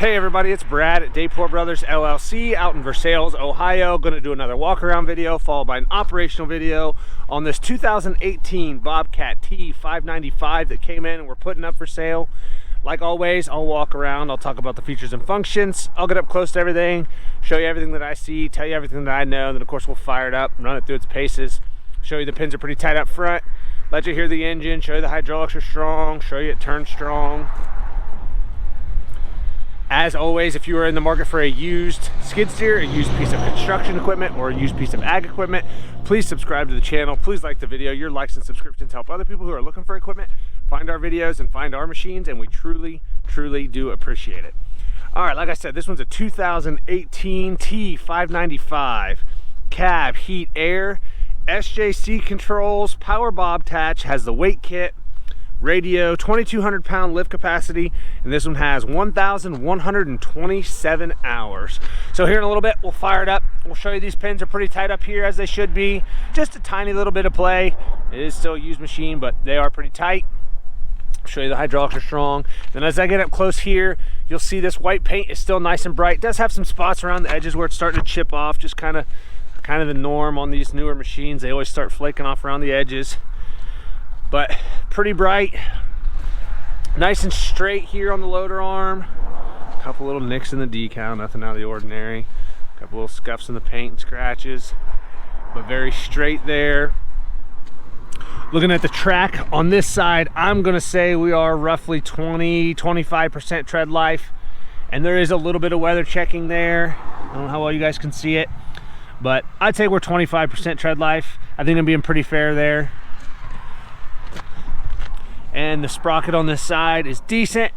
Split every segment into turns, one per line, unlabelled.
Hey everybody, it's Brad at Dayport Brothers LLC out in Versailles, Ohio. Going to do another walk around video followed by an operational video on this 2018 Bobcat T595 that came in and we're putting up for sale. Like always, I'll walk around, I'll talk about the features and functions, I'll get up close to everything, show you everything that I see, tell you everything that I know, and then of course we'll fire it up, run it through its paces, show you the pins are pretty tight up front, let you hear the engine, show you the hydraulics are strong, show you it turns strong. As always, if you are in the market for a used skid steer, a used piece of construction equipment, or a used piece of ag equipment, please subscribe to the channel. Please like the video. Your likes and subscriptions help other people who are looking for equipment find our videos and find our machines, and we truly, truly do appreciate it. All right, like I said, this one's a 2018 T595 cab, heat, air, SJC Controls, power Bobtach, has the weight kit, radio, 2,200 pound lift capacity, and this one has 1,127 hours. So here in a little bit, we'll fire it up. We'll show you these pins are pretty tight up here as they should be. Just a tiny little bit of play. It is still a used machine, but they are pretty tight. I'll show you the hydraulics are strong. Then as I get up close here, you'll see this white paint is still nice and bright. It does have some spots around the edges where it's starting to chip off, just kind of the norm on these newer machines. They always start flaking off around the edges. But pretty bright, nice and straight here on the loader arm. A couple little nicks in the decal, nothing out of the ordinary. A couple little scuffs in the paint and scratches, but very straight there. Looking at the track on this side, I'm gonna say we are roughly 20-25% tread life, and there is a little bit of weather checking there. I don't know how well you guys can see it, but I'd say we're 25% tread life. I think I'm being pretty fair there. And the sprocket on this side is decent.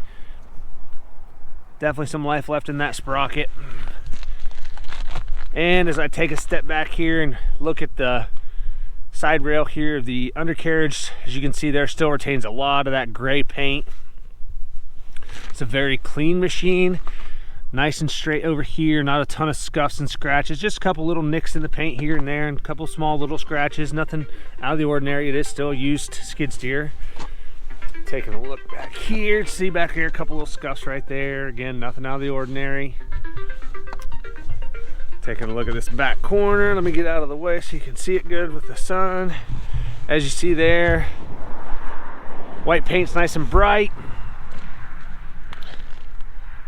Definitely some life left in that sprocket. And as I take a step back here and look at the side rail here, the undercarriage, as you can see there, still retains a lot of that gray paint. It's a very clean machine. Nice and straight over here, not a ton of scuffs and scratches, just a couple little nicks in the paint here and there and a couple small little scratches, nothing out of the ordinary. It is still a used skid steer. Taking a look back here, see back here, a couple little scuffs right there. Again, nothing out of the ordinary. Taking a look at this back corner. Let me get out of the way so you can see it good with the sun. As you see there, white paint's nice and bright.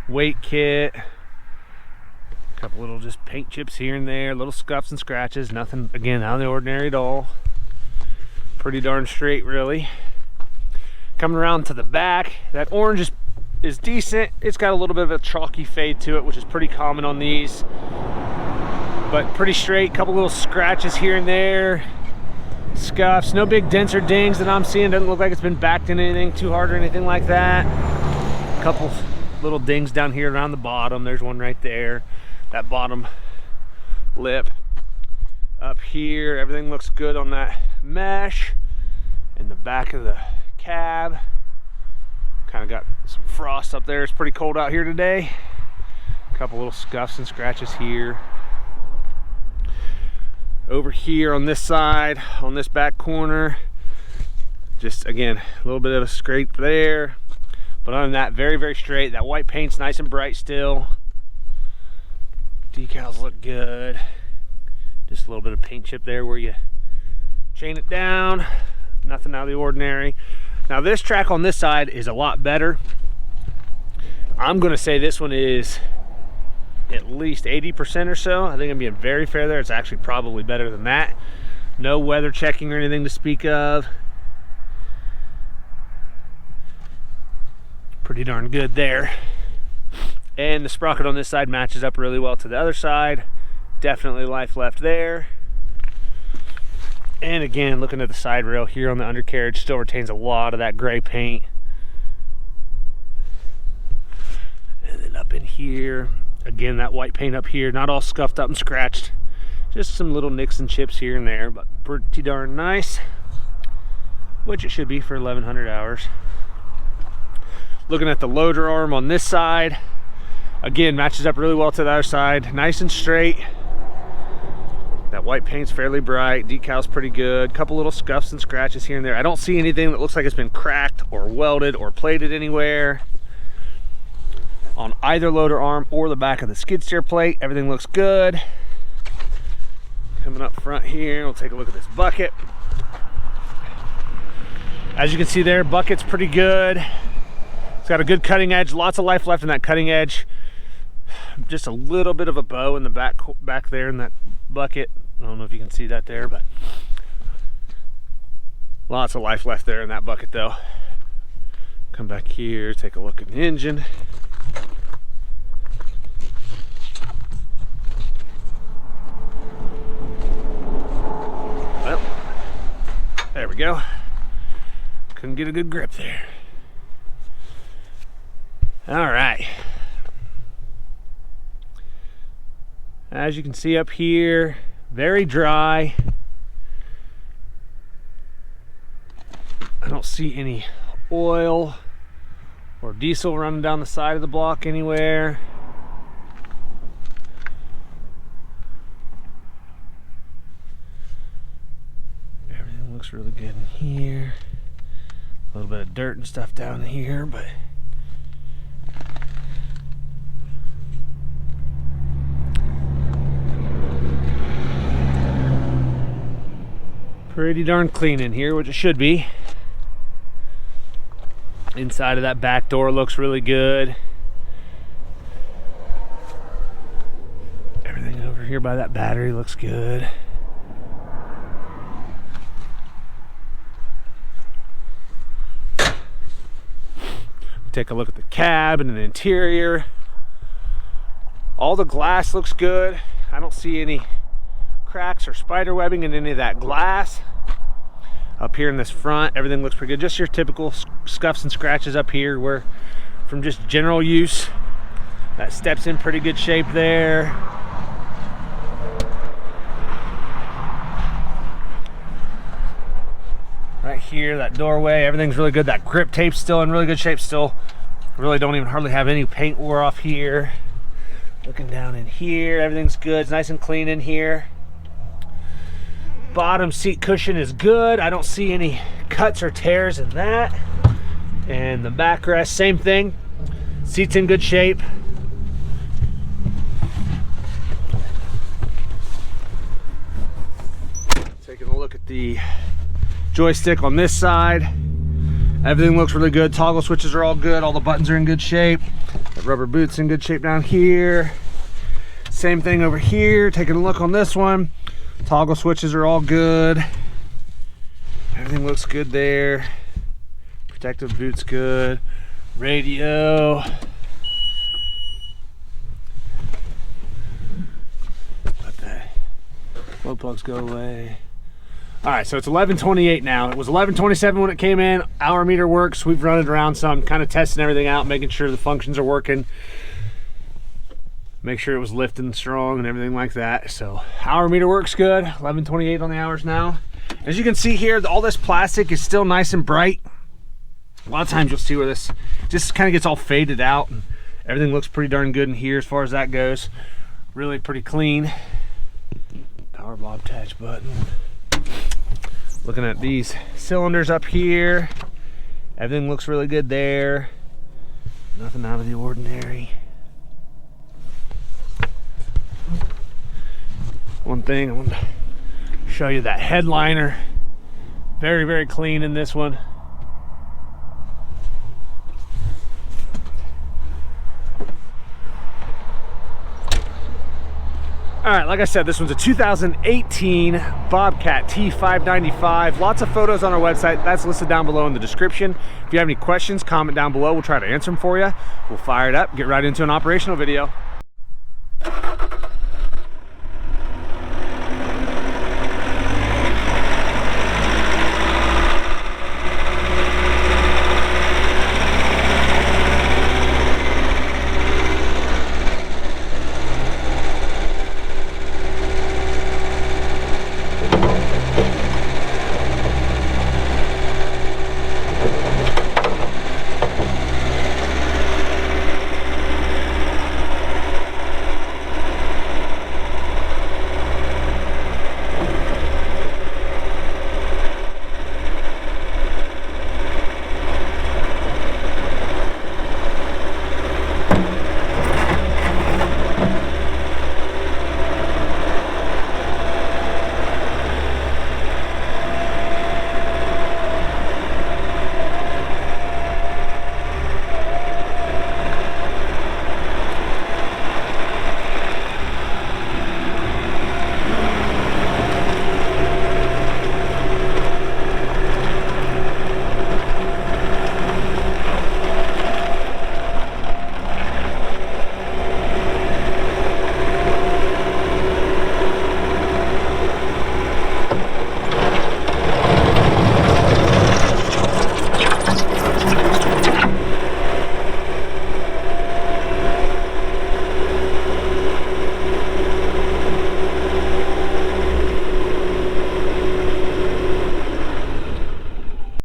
Weight kit. A couple little just paint chips here and there, little scuffs and scratches. Nothing, again, out of the ordinary at all. Pretty darn straight, really. Coming around to the back, that orange is decent. It's got a little bit of a chalky fade to it, which is pretty common on these, but pretty straight. Couple little scratches here and there, scuffs, no big dents or dings that I'm seeing. Doesn't look like it's been backed in anything too hard or anything like that. A couple little dings down here around the bottom. There's one right there, that bottom lip. Up here, everything looks good on that mesh. In the back of the cab, kind of got some frost up there. It's pretty cold out here today. A couple little scuffs and scratches here. Over here on this side, on this back corner, just again a little bit of a scrape there, but other than that, very, very straight. That white paint's nice and bright still. Decals look good. Just a little bit of paint chip there where you chain it down. Nothing out of the ordinary. Now this track on this side is a lot better. I'm gonna say this one is at least 80% or so. I think I'm being very fair there. It's actually probably better than that. No weather checking or anything to speak of. Pretty darn good there. And the sprocket on this side matches up really well to the other side. Definitely life left there. And again, looking at the side rail here on the undercarriage, still retains a lot of that gray paint. And then up in here, again, that white paint up here, not all scuffed up and scratched. Just some little nicks and chips here and there, but pretty darn nice, which it should be for 1,100 hours. Looking at the loader arm on this side, again, matches up really well to the other side. Nice and straight. That white paint's fairly bright, decal's pretty good. Couple little scuffs and scratches here and there. I don't see anything that looks like it's been cracked or welded or plated anywhere. on either loader arm or the back of the skid steer plate. Everything looks good. Coming up front here, we'll take a look at this bucket. As you can see there, bucket's pretty good. It's got a good cutting edge, lots of life left in that cutting edge. Just a little bit of a bow in the back there in that bucket. I don't know if you can see that there, but lots of life left there in that bucket though. Come back here, take a look at the engine. Well, there we go. Couldn't get a good grip there. All right. As you can see up here, very dry. I don't see any oil or diesel running down the side of the block anywhere. Everything looks really good in here. A little bit of dirt and stuff down here, but pretty darn clean in here, which it should be. Inside of that back door looks really good. Everything over here by that battery looks good. Take a look at the cab and the interior. All the glass looks good. I don't see any cracks or spider webbing in any of that glass. Up here in this front, everything looks pretty good. Just your typical scuffs and scratches up here were from just general use. That step's in pretty good shape there. Right here, that doorway, everything's really good. That grip tape's still in really good shape still. Really don't even hardly have any paint wore off here. Looking down in here, everything's good. It's nice and clean in here. Bottom seat cushion is good. I don't see any cuts or tears in that. And the backrest, same thing. Seat's in good shape. Taking a look at the joystick on this side. Everything looks really good. Toggle switches are all good. All the buttons are in good shape. The rubber boot's in good shape down here. Same thing over here. Taking a look on this one. Toggle switches are all good. Everything looks good there. Protective boot's good. Radio. Let that glow plugs go away. All right, so it's 11:28 now. It was 11:27 when it came in. Hour meter works. We've run it around some, kind of testing everything out, making sure the functions are working. Make sure it was lifting strong and everything like that. So hour meter works good. 11:28 on the hours now. As you can see here, all this plastic is still nice and bright. A lot of times you'll see where this just kind of gets all faded out, and everything looks pretty darn good in here as far as that goes. Really pretty clean. Power Bobtach button. Looking at these cylinders up here, everything looks really good there. Nothing out of the ordinary. One thing I want to show you, that headliner, very, very clean in this one. All right, like I said, this one's a 2018 Bobcat T595. Lots of photos on our website. That's listed down below in the description. If you have any questions, comment down below. We'll try to answer them for you. We'll fire it up, get right into an operational video.